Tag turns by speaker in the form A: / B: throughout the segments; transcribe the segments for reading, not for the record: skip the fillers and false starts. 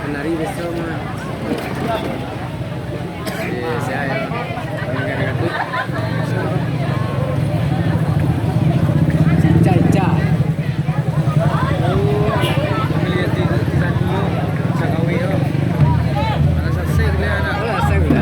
A: penari bersama saya negara itu Caca melihat di radio Sakawi ada selesai beli anak selesai beli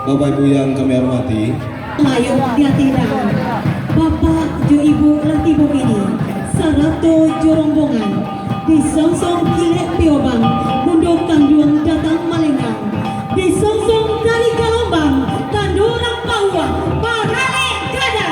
B: Bapak Ibu yang kami hormati,
C: ayo dia tidak Bapak jo Ibu laki ibu ini sarato jorombongan di songsong kilek piobang mundur kanduang datang malengang di songsong kali kalambang kandurang paua parale gada.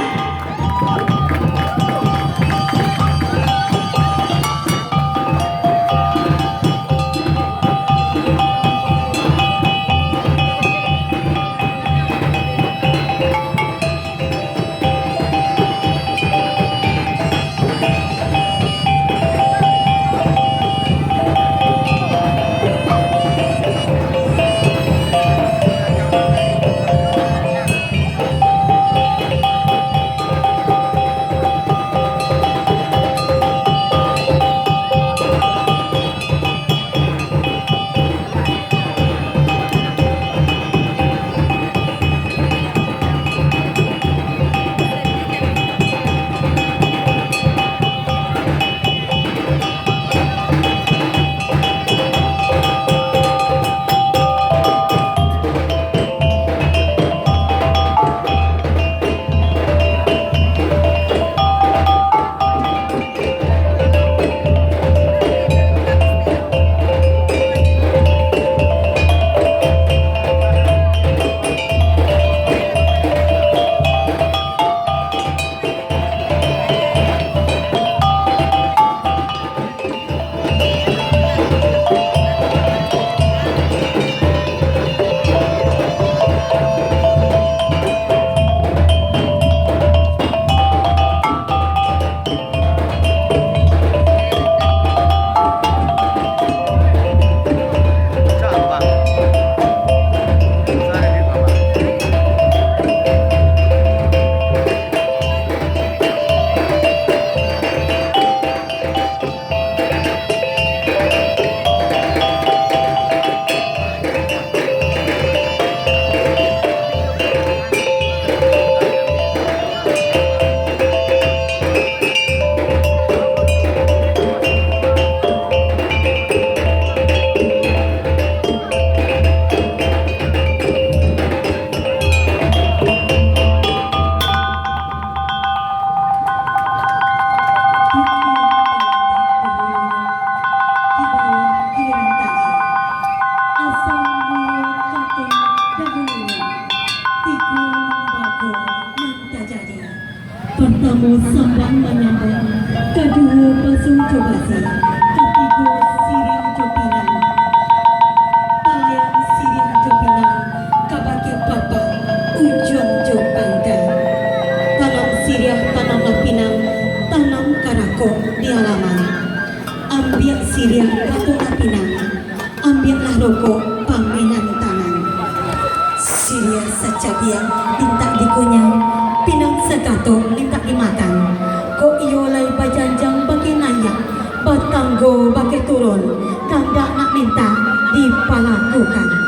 C: Pertama sambang menyambang, kedua pasung cobasi, ketiga sirih jopinang, talayang sirih jopinang, kabaki papa ujung jopangga, tanam sirih tanam lapinang, tanam karako di halaman, ambil sirih batu lapinang, ambillah rokok paminan tangan, sirih sacabiang tintak dikunyang, pinang sekato minta dimakan. Ko iyo lay pajanjang bagi nayak, batanggo bagi turun, tanda nak minta dipalakukan.